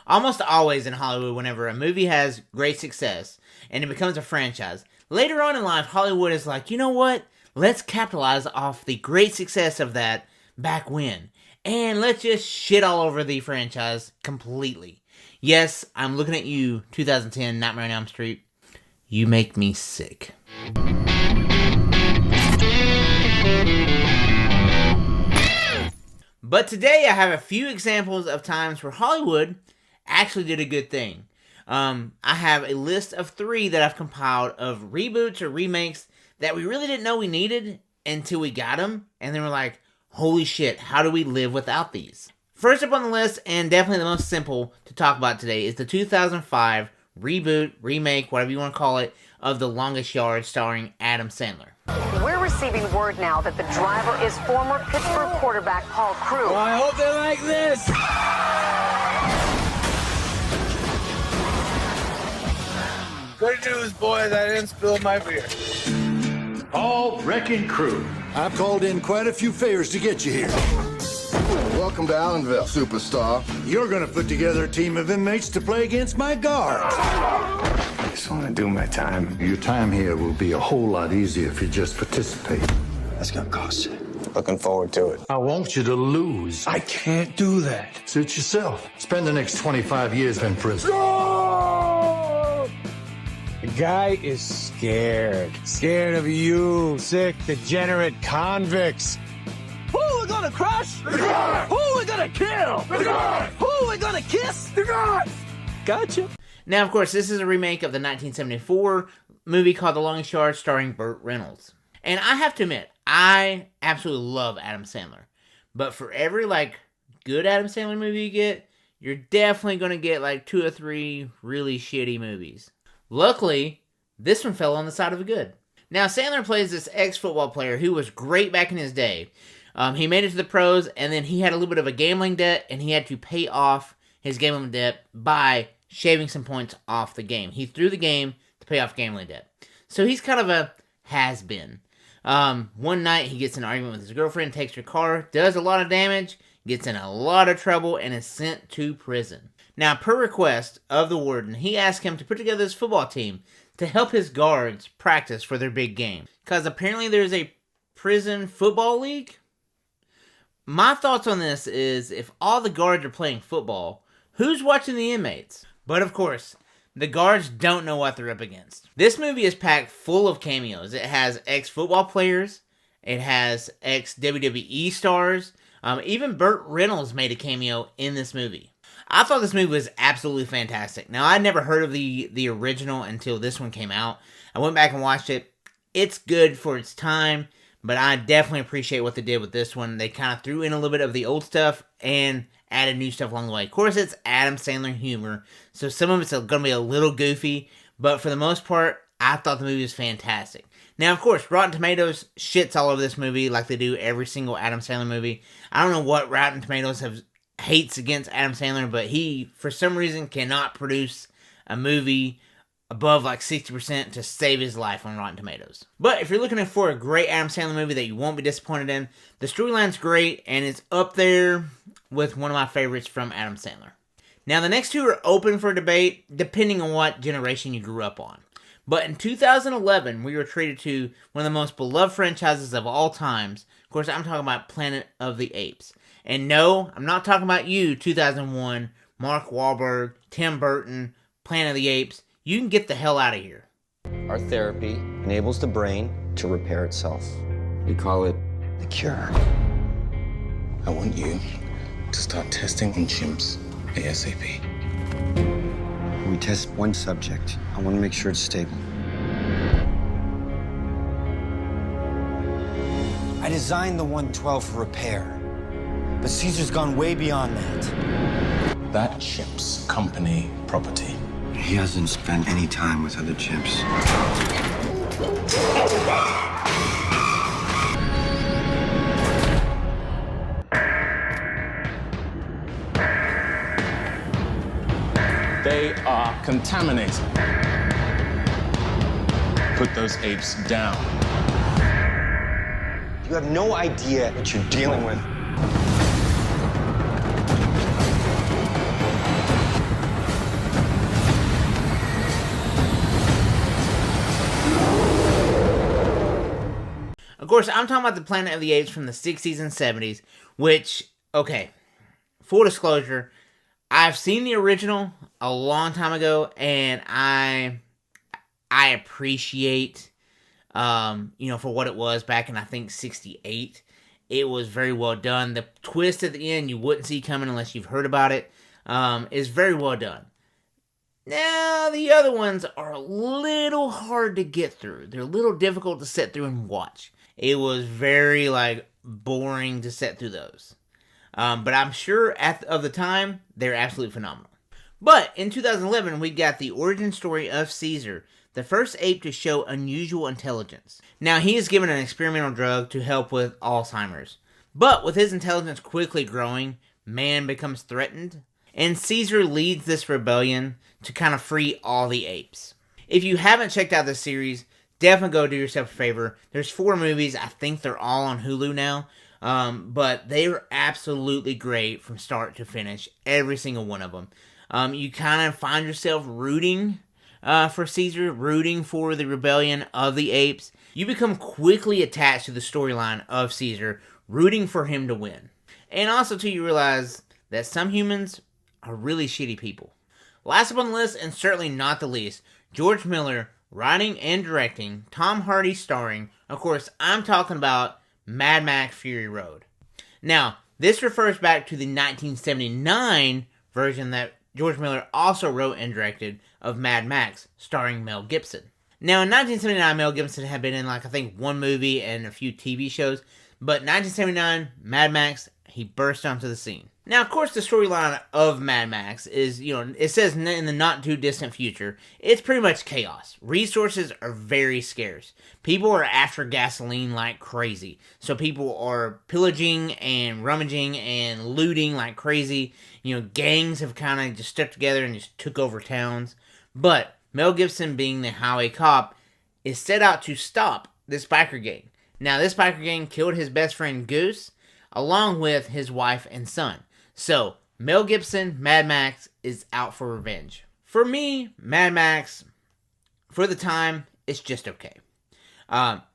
Almost always in Hollywood, whenever a movie has great success and it becomes a franchise, later on in life, Hollywood is like, you know what? Let's capitalize off the great success of that back when. And let's just shit all over the franchise completely. Yes, I'm looking at you, 2010, Nightmare on Elm Street. You make me sick. But today I have a few examples of times where Hollywood actually did a good thing. I have a list of 3 that I've compiled of reboots or remakes that we really didn't know we needed until we got them. And then we're like, holy shit, how do we live without these? First up on the list, and definitely the most simple to talk about today, is the 2005 reboot, remake, whatever you want to call it, of The Longest Yard starring Adam Sandler. We're receiving word now that the driver is former Pittsburgh quarterback Paul Crewe. Well, I hope they like this. Good news, boys. I didn't spill my beer. Paul, Wrecking Crew. I've called in quite a few favors to get you here. Welcome to Allenville, superstar. You're gonna put together a team of inmates to play against my guards. I just want to do my time. Your time here will be a whole lot easier if you just participate. That's gonna cost you. Looking forward to it. I want you to lose. I can't do that. Suit yourself. Spend the next 25 years in prison. The guy is scared. Scared of you, sick, degenerate convicts. Who are we gonna crush? The God! Who are we gonna kill? The God! Who are we gonna kiss? The God! Gotcha. Now, of course, this is a remake of the 1974 movie called The Longest Yard starring Burt Reynolds. And I have to admit, I absolutely love Adam Sandler. But for every, good Adam Sandler movie you get, you're definitely going to get, 2 or 3 really shitty movies. Luckily, this one fell on the side of the good. Now, Sandler plays this ex-football player who was great back in his day. He made it to the pros, and then he had a little bit of a gambling debt, and he had to pay off his gambling debt by shaving some points off the game. He threw the game to pay off gambling debt. So he's kind of a has-been. One night, he gets in an argument with his girlfriend, takes her car, does a lot of damage, gets in a lot of trouble, and is sent to prison. Now, per request of the warden, he asked him to put together his football team to help his guards practice for their big game. Because apparently there's a prison football league. My thoughts on this is, if all the guards are playing football, who's watching the inmates? But of course, the guards don't know what they're up against. This movie is packed full of cameos. It has ex-football players. It has ex-WWE stars. Even Burt Reynolds made a cameo in this movie. I thought this movie was absolutely fantastic. Now, I'd never heard of the original until this one came out. I went back and watched it. It's good for its time, but I definitely appreciate what they did with this one. They kind of threw in a little bit of the old stuff and added new stuff along the way. Of course, it's Adam Sandler humor, so some of it's going to be a little goofy, but for the most part, I thought the movie was fantastic. Now, of course, Rotten Tomatoes shits all over this movie like they do every single Adam Sandler movie. I don't know what Rotten Tomatoes hates against Adam Sandler, but he, for some reason, cannot produce a movie above 60% to save his life on Rotten Tomatoes. But if you're looking for a great Adam Sandler movie that you won't be disappointed in, the storyline's great, and it's up there with one of my favorites from Adam Sandler. Now, the next 2 are open for debate, depending on what generation you grew up on. But in 2011, we were treated to one of the most beloved franchises of all times. Of course, I'm talking about Planet of the Apes. And no, I'm not talking about you, 2001, Mark Wahlberg, Tim Burton, Planet of the Apes. You can get the hell out of here. Our therapy enables the brain to repair itself. We call it the cure. I want you to start testing on chimps ASAP. We test one subject. I want to make sure it's stable. I designed the 112 for repair, but Caesar's gone way beyond that. That chimp's company property. He hasn't spent any time with other chimps. They are contaminated. Put those apes down. You have no idea what you're dealing with. course, I'm talking about the Planet of the Apes from the 60s and 70s, which, okay, full disclosure, I've seen the original a long time ago, and I appreciate, for what it was back in, I think, 68. It was very well done. The twist at the end you wouldn't see coming unless you've heard about it. Is very well done. Now, the other ones are a little hard to get through. They're a little difficult to sit through and watch. It was very, boring to sit through those. But I'm sure of the time, they're absolutely phenomenal. But in 2011, we got the origin story of Caesar, the first ape to show unusual intelligence. Now, he is given an experimental drug to help with Alzheimer's. But with his intelligence quickly growing, man becomes threatened. And Caesar leads this rebellion to kind of free all the apes. If you haven't checked out this series, definitely go do yourself a favor. There's 4 movies. I think they're all on Hulu now. But they are absolutely great from start to finish. Every single one of them. You kind of find yourself rooting for Caesar, rooting for the rebellion of the apes. You become quickly attached to the storyline of Caesar, rooting for him to win. And also, too, you realize that some humans are really shitty people. Last up on the list, and certainly not the least, George Miller writing and directing, Tom Hardy starring. Of course, I'm talking about Mad Max Fury Road. Now, this refers back to the 1979 version that George Miller also wrote and directed of Mad Max, starring Mel Gibson. Now, in 1979, Mel Gibson had been in, I think, 1 movie and a few TV shows. But 1979, Mad Max, he burst onto the scene. Now, of course, the storyline of Mad Max is, it says in the not-too-distant future, it's pretty much chaos. Resources are very scarce. People are after gasoline like crazy. So people are pillaging and rummaging and looting like crazy. Gangs have kind of just stuck together and just took over towns. But Mel Gibson, being the highway cop, is set out to stop this biker gang. Now, this biker gang killed his best friend Goose, along with his wife and son. So, Mel Gibson, Mad Max, is out for revenge. For me, Mad Max, for the time, it's just okay.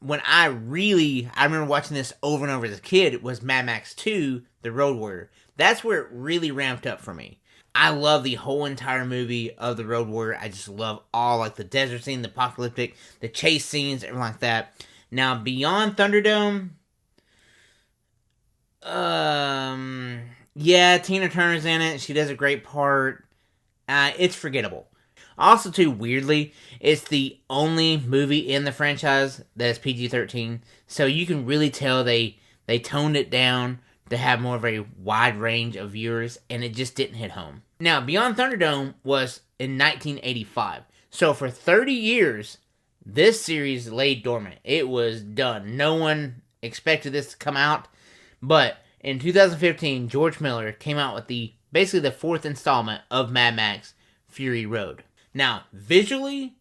When I remember watching this over and over as a kid, was Mad Max 2, The Road Warrior. That's where it really ramped up for me. I love the whole entire movie of The Road Warrior. I just love all, the desert scene, the apocalyptic, the chase scenes, everything like that. Now, Beyond Thunderdome, yeah, Tina Turner's in it. She does a great part. It's forgettable. Also, too, weirdly, it's the only movie in the franchise that is PG-13. So you can really tell they toned it down to have more of a wide range of viewers, and it just didn't hit home. Now, Beyond Thunderdome was in 1985. So for 30 years, this series lay dormant. It was done. No one expected this to come out. But in 2015, George Miller came out with basically the 4th installment of Mad Max Fury Road. Now, visually,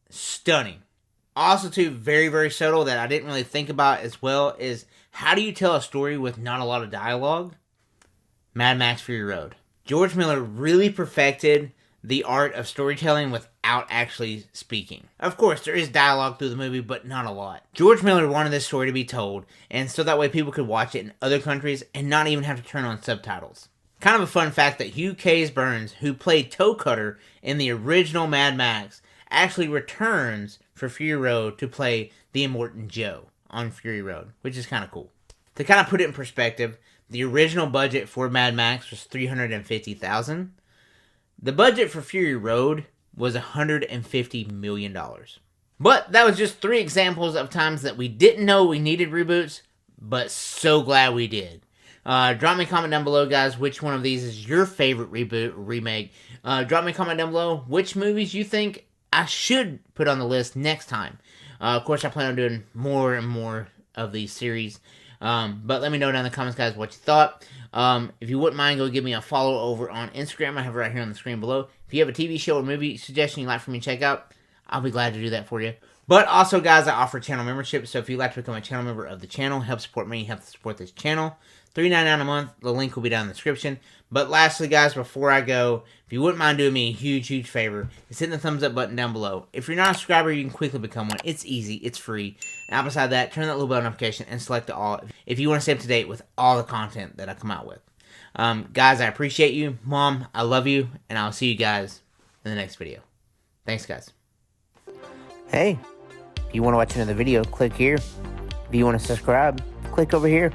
stunning. Also, too, very, very subtle that I didn't really think about as well is how do you tell a story with not a lot of dialogue? Mad Max Fury Road. George Miller really perfected the art of storytelling without actually speaking. Of course, there is dialogue through the movie, but not a lot. George Miller wanted this story to be told, and so that way people could watch it in other countries and not even have to turn on subtitles. Kind of a fun fact that Hugh Case Burns, who played Toe Cutter in the original Mad Max, actually returns for Fury Road to play the Immortan Joe on Fury Road, which is kind of cool. To kind of put it in perspective, the original budget for Mad Max was $350,000. The budget for Fury Road was $150 million. But that was just 3 examples of times that we didn't know we needed reboots, but so glad we did. Drop me a comment down below, guys, which one of these is your favorite reboot or remake. Drop me a comment down below which movies you think I should put on the list next time. Of course, I plan on doing more and more of these series. But let me know down in the comments, guys, what you thought. If you wouldn't mind, go give me a follow over on Instagram. I have it right here on the screen below. If you have a TV show or movie suggestion you'd like for me to check out, I'll be glad to do that for you. But also, guys, I offer channel membership, so if you'd like to become a channel member of the channel, help support me, help support this channel, $3.99 a month. The link will be down in the description. But lastly, guys, before I go, if you wouldn't mind doing me a huge, huge favor, is hitting the thumbs up button down below. If you're not a subscriber, you can quickly become one. It's easy. It's free. And beside that, turn that little bell notification and select the all if you want to stay up to date with all the content that I come out with. Guys, I appreciate you. Mom, I love you. And I'll see you guys in the next video. Thanks, guys. Hey, if you want to watch another video, click here. If you want to subscribe, click over here.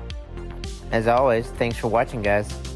As always, thanks for watching, guys.